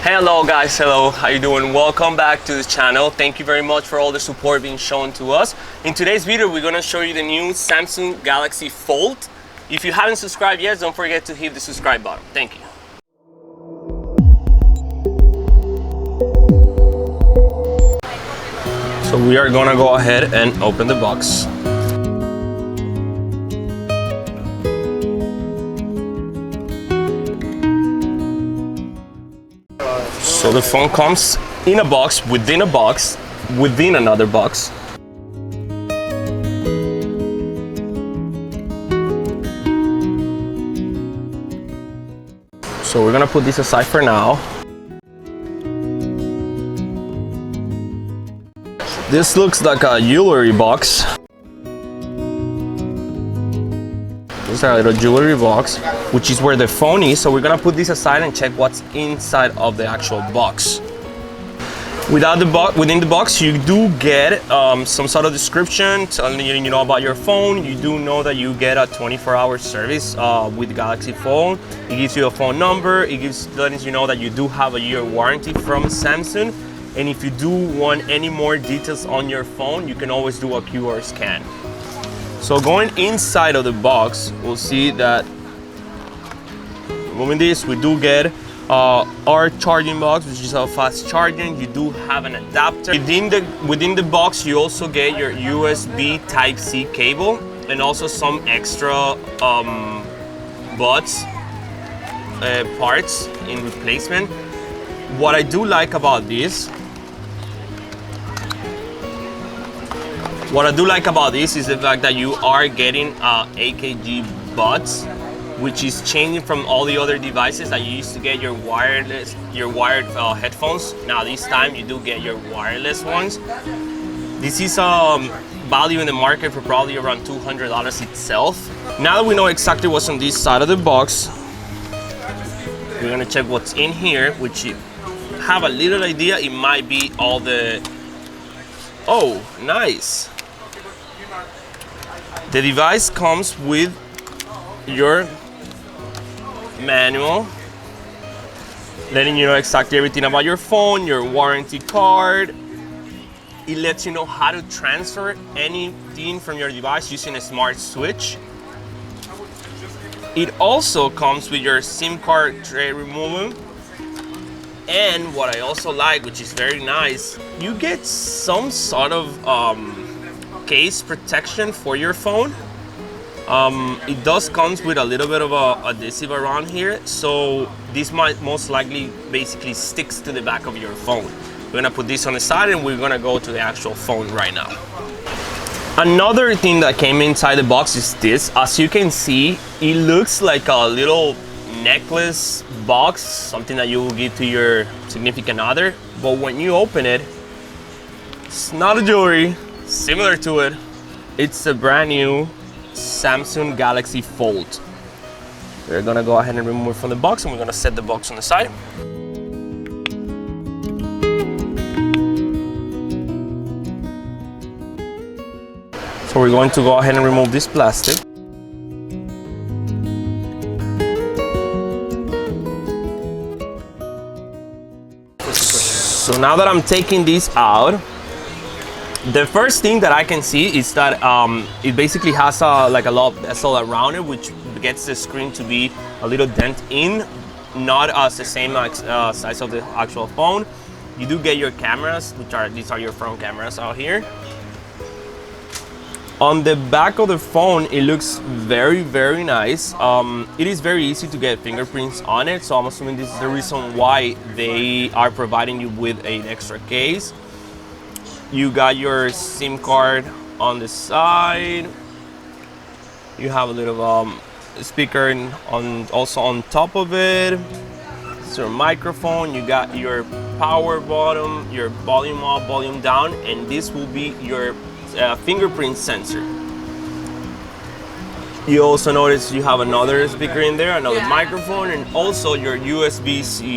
Hello guys, hello, how you doing? Welcome back to the channel. Thank you very much for all the support being shown to us. In today's video, we're gonna show you the new Samsung Galaxy Fold. If you haven't subscribed yet, don't forget to hit the subscribe button. Thank you. So we are gonna go ahead and open the box. So the phone comes in a box, within another box. So we're gonna put this aside for now. This looks like a jewelry box. This is a little jewelry box, which is where the phone is. So we're gonna put this aside and check what's inside of the actual box. Within the box, you do get some sort of description telling you about your phone. You do know that you get a 24-hour service with the Galaxy phone. It gives you a phone number. It lets you know that you do have a year warranty from Samsung. And if you do want any more details on your phone, you can always do a QR scan. So going inside of the box, we'll see that removing this, we do get our charging box, which is a fast charging. You do have an adapter. Within the box, you also get your USB Type-C cable and also some extra parts in replacement. What I do like about this is the fact that you are getting AKG buds, which is changing from all the other devices that you used to get your wired headphones. Now this time you do get your wireless ones. This is value in the market for probably around $200 itself. Now that we know exactly what's on this side of the box, we're gonna check what's in here, which you have a little idea. It might be all the... Oh, nice. The device comes with your manual, letting you know exactly everything about your phone, your warranty card. It lets you know how to transfer anything from your device using a smart switch. It also comes with your SIM card tray removal. And what I also like, which is very nice, you get some sort of case protection for your phone. It does comes with a little bit of adhesive around here, so this might most likely basically sticks to the back of your phone. We're gonna put this on the side and we're gonna go to the actual phone right now. Another thing that came inside the box is this. As you can see, it looks like a little necklace box, something that you will give to your significant other, but when you open it, it's not a jewelry. Similar to it, it's a brand new Samsung Galaxy Fold. We're gonna go ahead and remove it from the box and we're gonna set the box on the side. So we're going to go ahead and remove this plastic. So now that I'm taking this out, the first thing that I can see is that it basically has like a lot of bezel around it, which gets the screen to be a little dent in, not as the same size of the actual phone. You do get your cameras, these are your front cameras out here. On the back of the phone, it looks very, very nice. It is very easy to get fingerprints on it, so I'm assuming this is the reason why they are providing you with an extra case. You got your SIM card on the side. You have a little speaker also on top of it. It's your microphone. You got your power button, your volume up, volume down, and this will be your fingerprint sensor. You also notice you have another speaker in there, another microphone, and also your USB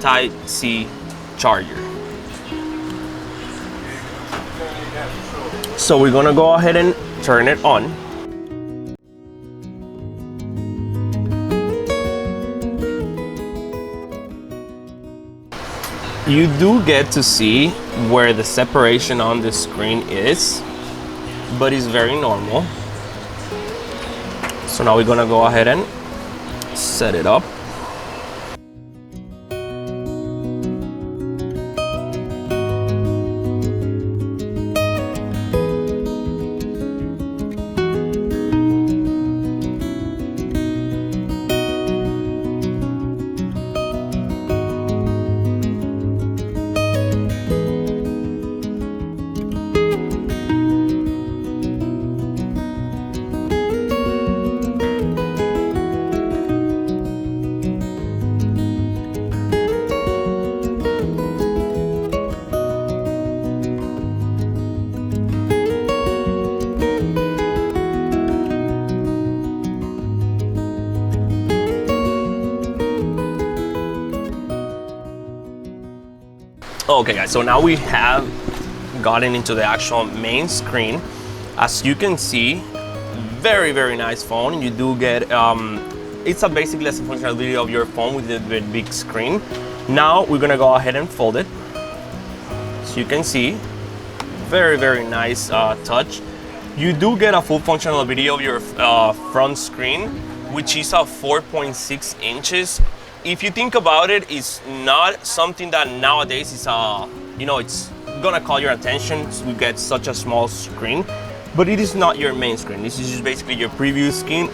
Type-C charger. So we're gonna go ahead and turn it on. You do get to see where the separation on the screen is, but it's very normal. So now we're gonna go ahead and set it up. Okay guys, so now we have gotten into the actual main screen. As you can see, very nice phone. You do get it's basically a functional video of your phone with the big screen. Now we're gonna go ahead and fold it. So you can see, very nice touch. You do get a full functional video of your front screen, which is a 4.6 inches. If you think about it, it's not something that nowadays is you know, it's gonna call your attention to get such a small screen, but it is not your main screen. This is just basically your preview screen,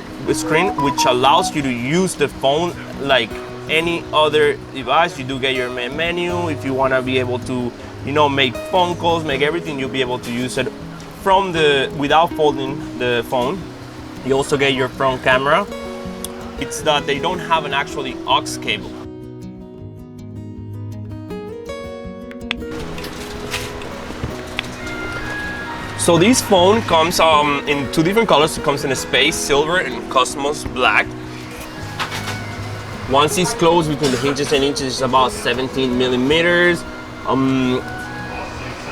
which allows you to use the phone like any other device. You do get your main menu. If you wanna be able to, you know, make phone calls, make everything, you'll be able to use it from without folding the phone. You also get your front camera. It's that they don't have an actually aux cable. So this phone comes in two different colors. It comes in a space silver and cosmos black. Once it's closed between the hinges and inches, it's about 17 millimeters.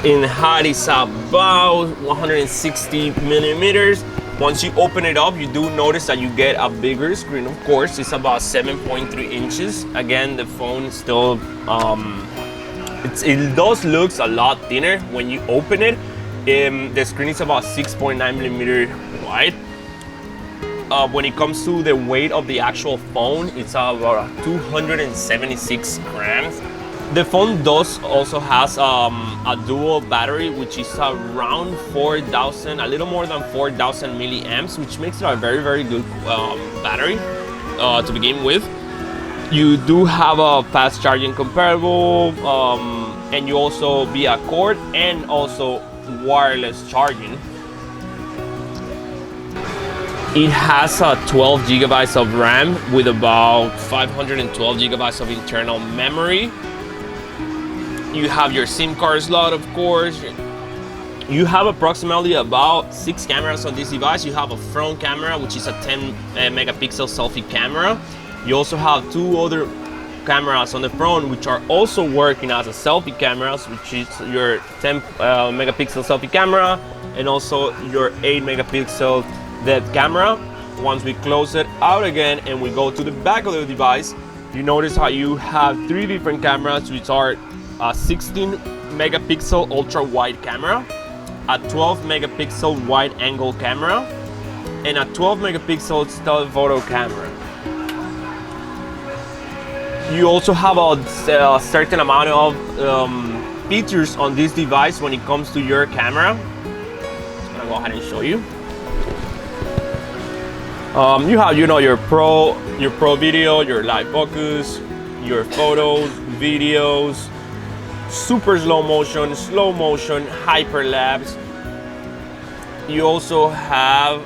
In height, it's about 160 millimeters. Once you open it up, you do notice that you get a bigger screen. Of course, it's about 7.3 inches. Again, the phone still, it does looks a lot thinner when you open it. The screen is about 6.9 millimeter wide. When it comes to the weight of the actual phone, it's about 276 grams. The phone does also has a dual battery, which is around 4,000, a little more than 4,000 milliamps, which makes it a very good battery to begin with. You do have a fast charging comparable, and you also via cord and also wireless charging. It has 12 gigabytes of RAM with about 512 gigabytes of internal memory. You have your SIM card slot, of course. You have approximately about 6 cameras on this device. You have a front camera, which is a 10 megapixel selfie camera. You also have 2 other cameras on the front, which are also working as a selfie cameras, which is your 10 megapixel selfie camera and also your 8 megapixel depth camera. Once we close it out again and we go to the back of the device, you notice how you have 3 different cameras, which are a 16 megapixel ultra wide camera, a 12 megapixel wide angle camera, and a 12 megapixel telephoto camera. You also have a certain amount of features on this device when it comes to your camera. I'm gonna go ahead and show you. You have, you know, your pro video, your live focus, your photos, videos, super slow motion, hyperlapse. You also have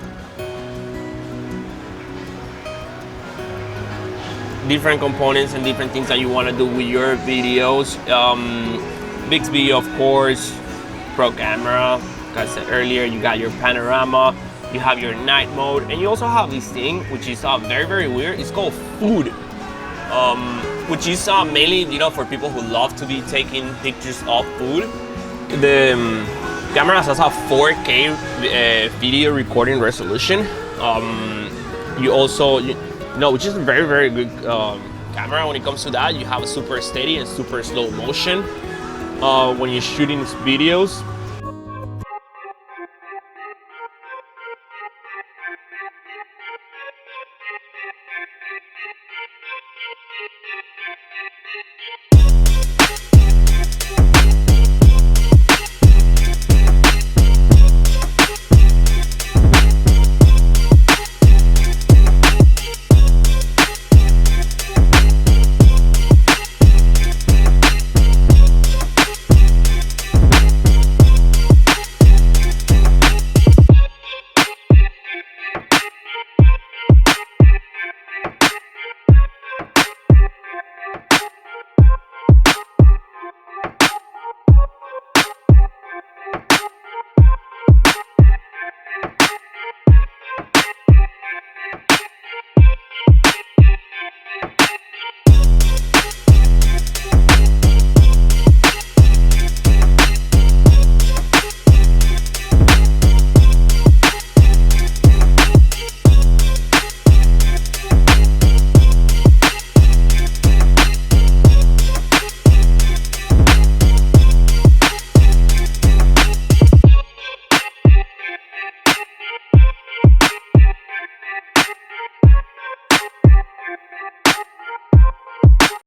different components and different things that you want to do with your videos. Bixby, of course, pro camera. Like I said earlier, you got your panorama, you have your night mode, and you also have this thing which is very weird. It's called food, which is mainly, you know, for people who love to be taking pictures of food. The camera has a 4K video recording resolution. You also, which is a very good camera when it comes to that. You have a super steady and super slow motion when you're shooting videos.